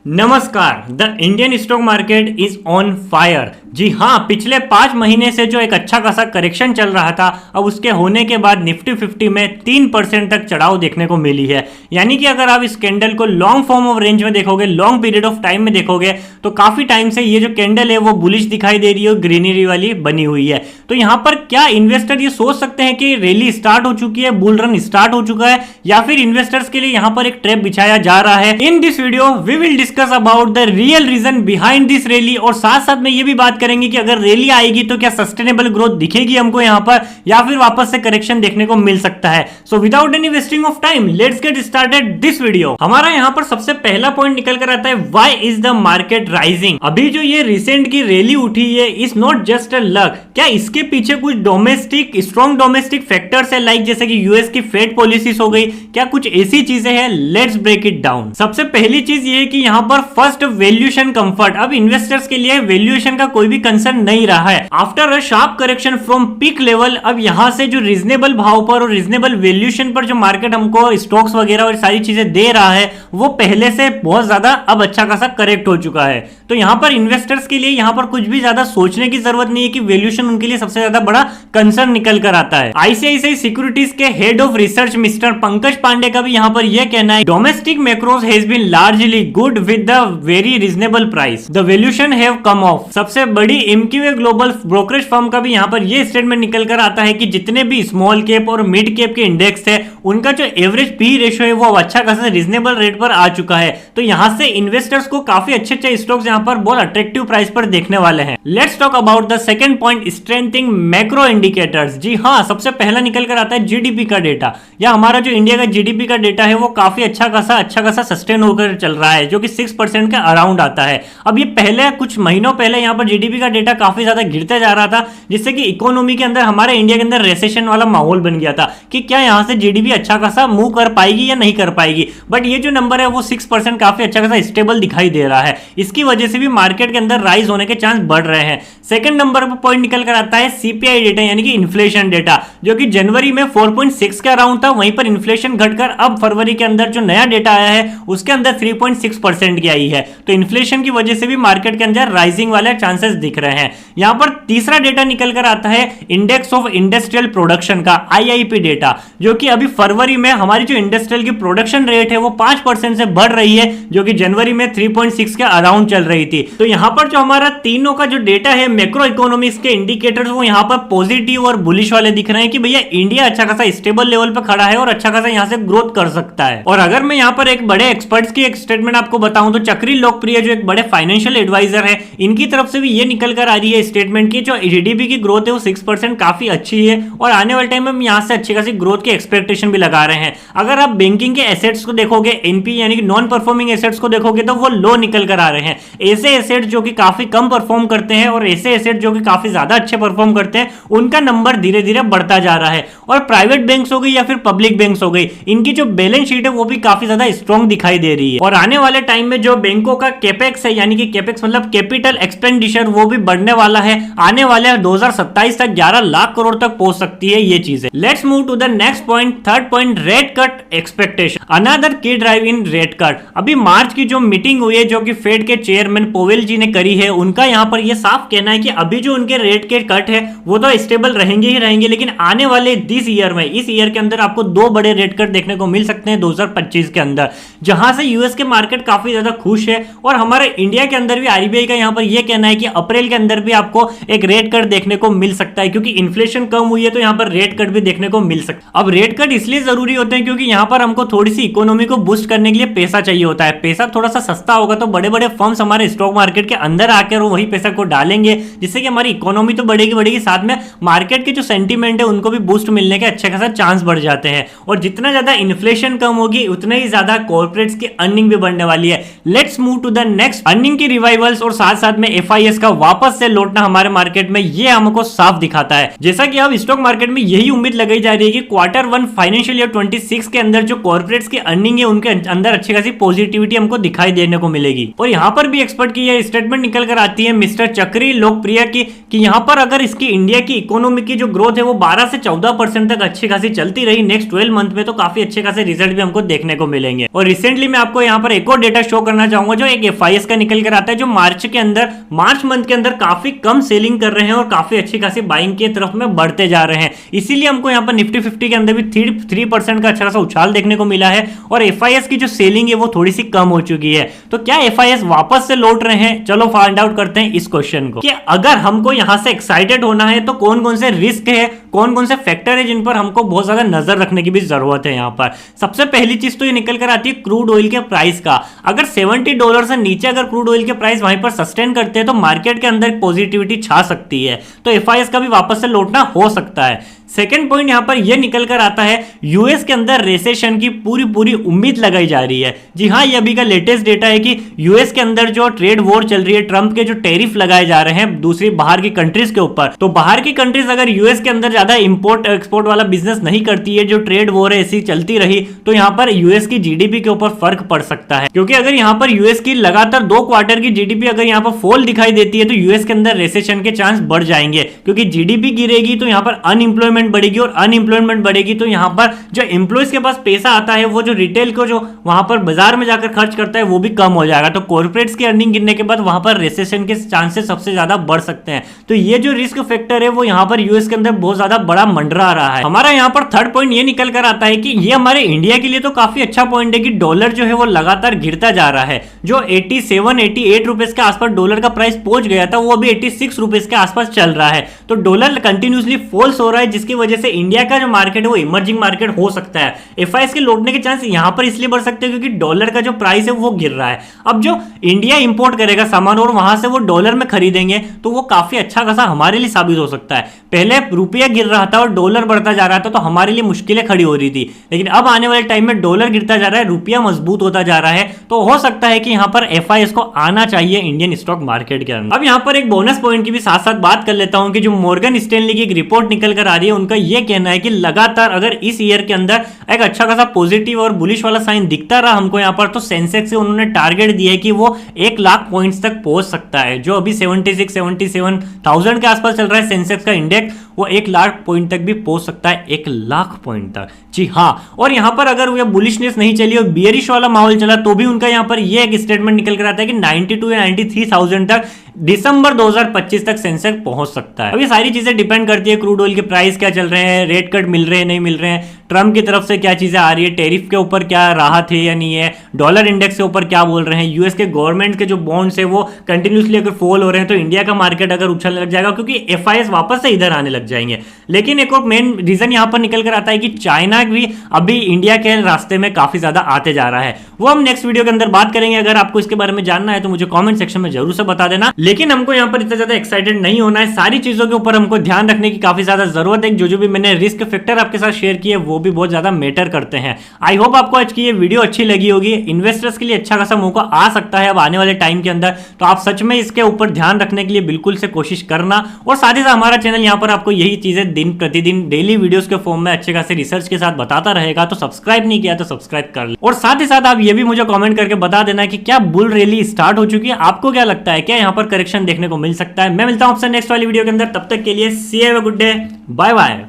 नमस्कार। The Indian stock market is on fire. जी हाँ, पिछले 5 महीने से जो एक अच्छा खासा करेक्शन चल रहा था, अब उसके होने के बाद निफ्टी 50 में 3% तक चढ़ाव देखने को मिली है। यानी कि अगर आप इस कैंडल को लॉन्ग फॉर्म ऑफ रेंज में देखोगे, लॉन्ग पीरियड ऑफ टाइम में देखोगे, तो काफी टाइम से ये जो कैंडल है वो बुलिश दिखाई दे रही है, ग्रीनरी वाली बनी हुई है। तो यहाँ पर क्या इन्वेस्टर ये सोच सकते हैं कि रैली स्टार्ट हो चुकी है, बुल रन स्टार्ट हो चुका है, या फिर इन्वेस्टर्स के लिए यहाँ पर एक ट्रैप बिछाया जा रहा है? In this video we will discuss about the real reason behind this rally, और साथ साथ में ये भी बात करेंगे कि अगर रैली आएगी तो क्या सस्टेनेबल ग्रोथ दिखेगी हमको यहाँ पर, या फिर वापस से करेक्शन देखने को मिल सकता है। So without any wasting of time let's get started this video. हमारा यहाँ पर सबसे पहला पॉइंट निकल कर आता है, why is the market rising. अभी जो ये रिसेंट की रैली उठी है is not just a luck. क्या इसके पीछे कुछ डोमेस्टिक स्ट्रॉन्ग डोमेस्टिक फैक्टर्स है, लाइक जैसे कि यूएस की फेड पॉलिसीज हो गई, क्या कुछ ऐसी चीजें हैं? Let's break it down. सबसे पहली चीज ये है कि यहाँ पर फर्स्ट वैल्यूएशन कंफर्ट। अब इन्वेस्टर्स के लिए वैल्यूएशन का कोई भी कंसर्न नहीं रहा है। After a sharp correction from peak level, अब यहां से जो रीजनेबल भाव पर और रीजनेबल वैल्यूएशन पर जो मार्केट हमको स्टॉक्स वगैरह और सारी चीजें दे रहा है, वो पहले से बहुत ज्यादा अब अच्छा खासा करेक्ट हो चुका है। तो यहां पर इन्वेस्टर्स के लिए यहां पर कुछ भी ज्यादा सोचने की जरूरत नहीं है कि वैल्यूएशन उनके लिए सबसे ज्यादा बड़ा कंसर्न निकल कर आता है। आईसीआईसीआई सिक्योरिटीज के head of research mister Pankaj Pandey का भी यहां पर यह कहना है, domestic macros has been largely good with the very reasonable price, the valuation have come off. सबसे बड़ी एमक्यूए ग्लोबल ब्रोकरेज फर्म का भी यहां पर यह स्टेटमेंट निकल कर आता है कि जितने भी स्मॉल कैप और मिड कैप के इंडेक्स है, उनका जो एवरेज पी रेशियो है वो अच्छा खासा रीजनेबल रेट पर आ चुका है। तो यहां से इन्वेस्टर्स को काफी अच्छे स्टॉक्स यहां पर बहुत अट्रैक्टिव प्राइस पर देखने वाले हैं। Let's talk about the second point, strengthening macro indicators. जी हां, सबसे पहला निकल कर आता है जीडीपी का डेटा। या हमारा जो इंडिया का जीडीपी का डेटा है वो काफी अच्छा खासा सस्टेन होकर चल रहा है, जो कि 6% के अराउंड आता है। अब ये पहले कुछ महीनों पहले यहाँ पर जीडीपी का डेटा काफी ज्यादा गिरते जा रहा था, जिससे कि इकोनॉमी के अंदर, हमारे इंडिया के अंदर रेसेशन वाला माहौल बन गया था कि क्या यहाँ से जीडीपी अच्छा खासा मूव कर पाएगी या नहीं कर पाएगी। बट ये जो नंबर है वो 6% काफी अच्छा खासा स्टेबल दिखाई दे रहा है। इसकी वजह से भी मार्केट के अंदर राइज होने के चांस बढ़ रहे हैं। सेकंड नंबर पर पॉइंट निकल कर आता है सीपीआई डेटा, यानी कि इन्फ्लेशन डेटा, जो कि जनवरी में 4.6 के अराउंड था। वहीं पर इन्फ्लेशन घटकर अब फरवरी के अंदर जो नया डेटा आया है उसके अंदर 3.6% की आई है। तो इन्फ्लेशन की वजह से भी मार्केट के अंदर राइजिंग वाले चांसेस दिख रहे हैं। यहां पर तीसरा डेटा निकल कर आता है इंडेक्स ऑफ इंडस्ट्रियल प्रोडक्शन का, आईआईपी डेटा, जो कि अभी फरवरी में हमारी जो इंडस्ट्रियल की प्रोडक्शन रेट है वो 5% से बढ़ रही है, जो कि जनवरी में 3.6 के अराउंड चल रही थी। तो यहां पर जो हमारा तीनों का जो डेटा है मैक्रो इकोनॉमिक्स के इंडिकेटर्स, वो यहां पर पॉजिटिव और बुलिश वाले दिख रहे हैं कि भैया इंडिया अच्छा खासा स्टेबल लेवल पर खड़ा है और अच्छा खासा यहां से ग्रोथ कर सकता है। और अगर मैं यहां पर एक बड़े एक्सपर्ट्स की एक स्टेटमेंट आपको बताऊं तो चक्री लोकप्रिय जो एक बड़े फाइनेंशियल एडवाइजर है, इनकी तरफ से भी ये निकल कर आ रही है स्टेटमेंट की जो जीडीपी की ग्रोथ है वो 6% काफी अच्छी है, और आने वाले टाइम में हम यहां से अच्छी खासी ग्रोथ की एक्सपेक्टेशन भी लगा रहे हैं। अगर आप बैंकिंग के एसेट्स को देखोगे, एनपी यानी कि नॉन परफॉर्मिंग एसेट्स को देखोगे, तो वो लो निकल कर आ रहे हैं। ऐसे एसेट्स जो कि काफी कम परफॉर्म करते हैं और ऐसे एसेट्स जो कि काफी ज्यादा अच्छे परफॉर्म करते हैं, उनका नंबर धीरे धीरे बढ़ता जा रहा है। और प्राइवेट बैंक्स हो गई या फिर पब्लिक बैंक्स हो गई, इनकी जो बैलेंस शीट है वो भी काफी ज्यादा स्ट्रॉन्ग दिखाई दे रही है। और आने वाले टाइम में जो बैंकों का कैपेक्स है, यानी कि कैपेक्स मतलब कैपिटल एक्सपेंडिचर, वो भी बढ़ने वाला है। आने वाले 2027 तक 11 लाख करोड़ तक पहुंच सकती है ये चीजें। Let's move to the next point, third point, rate cut expectation, another key drive in rate cut. अभी मार्च की जो मीटिंग हुई है, जो कि फेड के चेयरमैन पोवेल जी ने करी है, उनका यहां पर यह साफ कहना है कि अभी जो उनके रेट के कट है वो तो स्टेबल रहेंगे ही रहेंगे, लेकिन आने वाले दिस ईयर में, इस ईयर के अंदर आपको 2 बड़े रेट कट देखने को मिल सकते हैं 2025 के अंदर, जहां से यूएस के मार्केट काफी ज्यादा खुश है। और हमारे इंडिया के अंदर भी आरबीआई का यहां पर यह कहना है कि अप्रैल के अंदर भी आपको एक रेट कट देखने को मिल सकता है, क्योंकि इन्फ्लेशन कम हुई है तो यहां पर रेट कट भी देखने को मिल सकता है। अब रेट कट इसलिए जरूरी होते हैं क्योंकि यहां पर हमको थोड़ी सी इकोनॉमी को बूस्ट करने के लिए पैसा चाहिए होता है। पैसा थोड़ा सा सस्ता होगा तो बड़े बड़े फर्म्स हमारे स्टॉक मार्केट के अंदर आकर वही पैसा को डालेंगे, जिससे कि हमारी इकोनॉमी तो बढ़ेगी, साथ में मार्केट के जो सेंटीमेंट है उनको भी बूस्ट मिलने के अच्छे खासा चांस बढ़ जाते हैं। और जितना ज्यादा इन्फ्लेशन कम होगी उतना ही ज्यादा कॉर्पोरेट्स की अर्निंग भी बढ़ने वाली है। Let's move to the next, earning की रिवाइवल्स और साथ साथ में एफआईएस का वापस से लौटना हमारे मार्केट में, ये हमको साफ दिखाता है। जैसा कि अब स्टॉक मार्केट में यही उम्मीद लगाई जा रही है कि Q1 फाइनेंशियल ईयर 26 के अंदर जो कॉर्पोरेट्स की अर्निंग है उनके अंदर अच्छी खासी पॉजिटिविटी हमको दिखाई देने को मिलेगी। और यहाँ पर भी एक्सपर्ट की ये स्टेटमेंट निकल कर आती है मिस्टर चक्री लोकप्रिय की कि यहाँ पर अगर इसकी इंडिया की इकोनॉमी की जो ग्रोथ है वो 12 से 14% तक अच्छी खासी चलती रही नेक्स्ट 12 मंथ में, तो काफी अच्छे खासे रिजल्ट भी हमको देखने को मिलेंगे। और रिसेंटली मैं आपको यहाँ पर एक और डेटा शो करना चाहूंगा जो एक FIS का निकल कर आता है, जो मार्च मंथ के अंदर काफी कम सेलिंग कर रहे हैं और काफी अच्छी खासी बाइंग की तरफ में बढ़ते जा रहे हैं। इसीलिए हमको यहाँ पर निफ्टी 50 के अंदर भी 3% का अच्छा खासा उछाल देखने को मिला है और FIS की जो सेलिंग है वो थोड़ी सी कम हो चुकी है। तो क्या FIS वापस से लौट रहे हैं? चलो फाइंड आउट करते हैं इस क्वेश्चन को कि अगर हमको यहां से एक्साइटेड होना है तो कौन कौन से रिस्क है, कौन कौन से फैक्टर है जिन पर हमको बहुत ज्यादा नजर रखने की भी जरूरत है। यहाँ पर सबसे पहली चीज तो ये निकल कर आती है क्रूड ऑयल के प्राइस का। अगर $70 से नीचे अगर क्रूड ऑयल के प्राइस वहीं पर सस्टेन करते हैं तो मार्केट के अंदर पॉजिटिविटी छा सकती है, तो FIS का भी वापस से लौटना हो सकता है। सेकेंड पॉइंट यहां पर यह निकल कर आता है यूएस के अंदर रिसेशन की पूरी उम्मीद लगाई जा रही है। जी हां, ये अभी का लेटेस्ट डेटा है कि यूएस के अंदर जो ट्रेड वॉर चल रही है, ट्रंप के जो टैरिफ लगाए जा रहे हैं दूसरी बाहर की कंट्रीज के ऊपर, तो बाहर की कंट्रीज अगर यूएस के अंदर ज्यादा इंपोर्ट एक्सपोर्ट वाला बिजनेस नहीं करती है, जो ट्रेड वॉर है ऐसी चलती रही, तो यहां पर यूएस की जीडीपी के ऊपर फर्क पड़ सकता है। क्योंकि अगर यहां पर यूएस की लगातार 2 क्वार्टर की जीडीपी अगर यहां पर फॉल दिखाई देती है तो यूएस के अंदर रिसेशन के चांस बढ़ जाएंगे, क्योंकि जीडीपी गिरेगी तो यहां पर अनएम्प्लॉयमेंट बढ़ेगी और अनएम्प्लॉयमेंट बढ़ेगी तो यहां पर जो एम्प्लॉयज के पास पैसा आता है वो जो रिटेल को जो वहां पर बाजार में जाकर खर्च करता है वो भी कम हो जाएगा। तो कॉर्पोरेट्स की अर्निंग गिरने के बाद वहां पर रिसेशन के चांसेस सबसे ज्यादा बढ़ सकते हैं। तो ये जो रिस्क फैक्टर है वो यहां पर यूएस के अंदर बहुत ज्यादा बड़ा मंडरा रहा है। हमारा यहां पर थर्ड पॉइंट ये निकल कर आता है कि ये हमारे इंडिया के लिए तो काफी अच्छा पॉइंट है कि डॉलर जो है वो लगातार गिरता जा रहा है। जो 87-88 रुपीज के आसपास डॉलर का प्राइस पहुंच गया था वो अभी 86 रुपीज के आसपास चल रहा है। तो डॉलर कंटिन्यूसली फॉल्स हो रहा है, जिसकी वजह से इंडिया का जो मार्केट है वो इमर्जिंग मार्केट हो सकता है। FIS के लौटने के चांस यहां पर इसलिए बढ़ सकते हैं क्योंकि डॉलर का जो प्राइस है वो गिर रहा है। अब जो इंडिया इंपोर्ट करेगा सामान और वहां से वो डॉलर में खरीदेंगे तो वो काफी अच्छा खासा हमारे लिए साबित हो सकता है। पहले रुपया गिर रहा था और डॉलर बढ़ता जा रहा था तो हमारे लिए मुश्किलें खड़ी हो रही थी, लेकिन अब आने वाले टाइम में डॉलर गिरता जा रहा है, रुपया मजबूत होता जा रहा है, तो हो सकता है कि यहां पर FIS को आना चाहिए इंडियन स्टॉक मार्केट के अंदर। अब यहां पर एक बोनस पॉइंट की भी साथ साथ बात कर लेता हूं कि जो मॉर्गन स्टैनली की एक रिपोर्ट निकल कर आ रही है, उनका यह कहना है कि लगातार अगर इस ईयर के अंदर एक अच्छा खासा पॉजिटिव और बुलिश वाला साइन दिखता रहा हमको यहां पर, तो सेंसेक्स से उन्होंने टारगेट दिया है कि वो 1 लाख पॉइंट्स तक पहुंच सकता है। जो अभी 76-77,000 के आसपास चल रहा है सेंसेक्स का इंडेक्स, वो 1 लाख पॉइंट तक भी पहुंच सकता है, 1 लाख पॉइंट तक। जी हां, और यहां पर अगर ये बुलिशनेस नहीं चली और बियरिश वाला माहौल चला तो भी उनका यहां पर ये एक स्टेटमेंट निकल कर आता है कि 92 या 93,000 तक दिसंबर 2025 तक सेंसेक्स पहुंच सकता है। अब ये सारी चीजें डिपेंड करती है क्रूड ऑयल के प्राइस क्या चल रहे हैं, रेट कट मिल रहे हैं नहीं मिल रहे हैं, ट्रंप की तरफ से क्या चीजें आ रही है, टैरिफ के ऊपर क्या राहत है या नहीं है, डॉलर इंडेक्स के ऊपर क्या बोल रहे हैं, यूएस के गवर्नमेंट के जो बॉन्ड्स है वो कंटिन्यूसली अगर फॉल हो रहे हैं तो इंडिया का मार्केट अगर उछलने लग जाएगा क्योंकि FIS वापस से इधर आने लग जाएंगे। लेकिन एक और मेन रीजन यहां पर निकल कर आता है कि चाइना भी अभी इंडिया के रास्ते में काफी ज्यादा आते जा रहा है, वो हम नेक्स्ट वीडियो के अंदर बात करेंगे। अगर आपको इसके बारे में जानना है तो मुझे कॉमेंट सेक्शन में जरूर से बता देना। लेकिन हमको यहाँ पर इतना ज्यादा एक्साइटेड नहीं होना है, सारी चीजों के ऊपर हमको ध्यान रखने की काफी ज्यादा जरूरत है। जो भी मैंने रिस्क फैक्टर आपके साथ शेयर किए वो भी बहुत ज्यादा मैटर करते हैं। आई होप आपको आज की ये वीडियो अच्छी लगी होगी। इन्वेस्टर्स के लिए अच्छा खासा मौका आ सकता है अब आने वाले टाइम के अंदर, तो आप सच में इसके ऊपर ध्यान रखने के लिए बिल्कुल से कोशिश करना। और साथ ही साथ हमारा चैनल यहाँ पर आपको यही चीजें दिन प्रतिदिन डेली वीडियोस के फॉर्म में अच्छे खासे रिसर्च के साथ बताता रहेगा, तो सब्सक्राइब नहीं किया तो सब्सक्राइब कर ले। और साथ ही साथ आप ये भी मुझे कमेंट करके बता देना कि क्या बुल रैली स्टार्ट हो चुकी है, आपको क्या लगता है, क्या यहाँ पर करेक्शन देखने को मिल सकता है। मैं मिलता हूं आपसे नेक्स्ट वाली वीडियो के अंदर, तब तक के लिए see have a good day, bye bye.